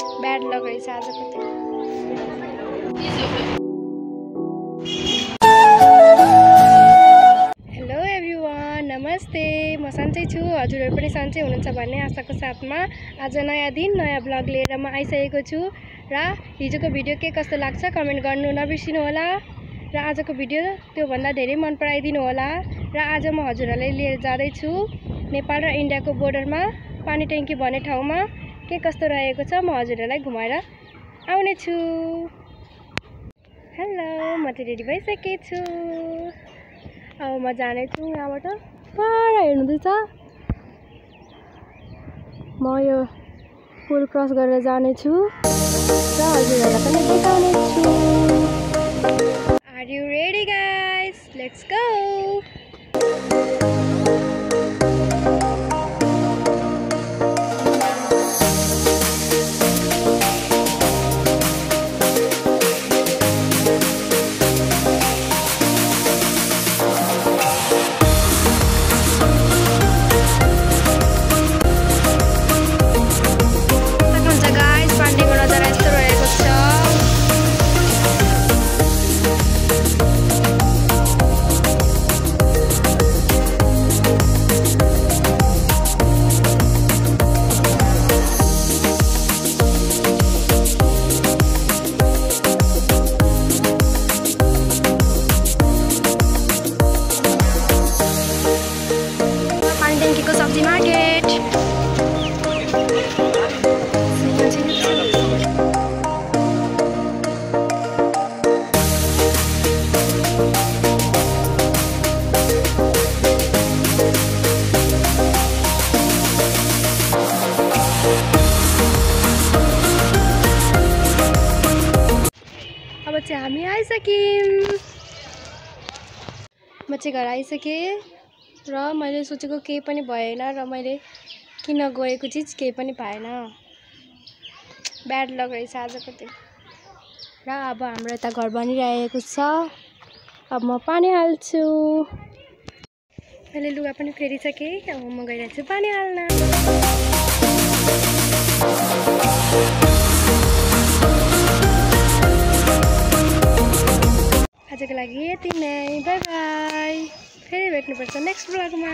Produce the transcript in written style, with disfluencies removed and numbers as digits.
Bad lock रहेछ आजको त्यो। हेलो एभ्रिवान, नमस्ते। म सन्चै छु, हजुरहरू पनि सन्चै हुनुहुन्छ भन्ने आशाको साथमा आज नयाँ दिन नयाँ ब्लग लिएर म आइसकेको छु। र हिजोको भिडियो के कस्तो लाग्छ कमेन्ट गर्नु नबिर्सिनु होला। र आजको भिडियो त्योभन्दा धेरै मन पराइदिनु होला। र आज म हजुरहरूलाई लिएर जाँदैछु नेपाल र इन्डियाको बोर्डरमा पानी ट्याङ्की भन्ने ठाउँमा के कस्तो रहेको छ म हजुरहरूलाई घुमाएर आउने छु। हेलो, म त रेडी भइसकेको छु। अब म जानेछु यहाँबाट पर हेर्नुहुँदैछ। म यो पुल क्रस गरेर जानेछु र हजुरहरूलाई पनि देखाउने छु। Are you ready guys? Let's go. ट्याङ्कीको सब्जी मार्केट। अब चाहिँ हामी आइसक्यौँ। म चाहिँ घर आइसकेँ र मैले सोचेको केही पनि भएन र मैले किन गएको चिज केही पनि पाएन। ब्याड लक रहेछ आजको त्यो। र अब हाम्रो यता घर बनिरहेको छ। अब म पानी हाल्छु। मैले लुगा पनि फेरिसकेँ। अब म गइरहेको छु पानी हाल्न। आजको लागि यति नै। By by. फेरि भेट्नुपर्छ नेक्स्ट ब्लगमा।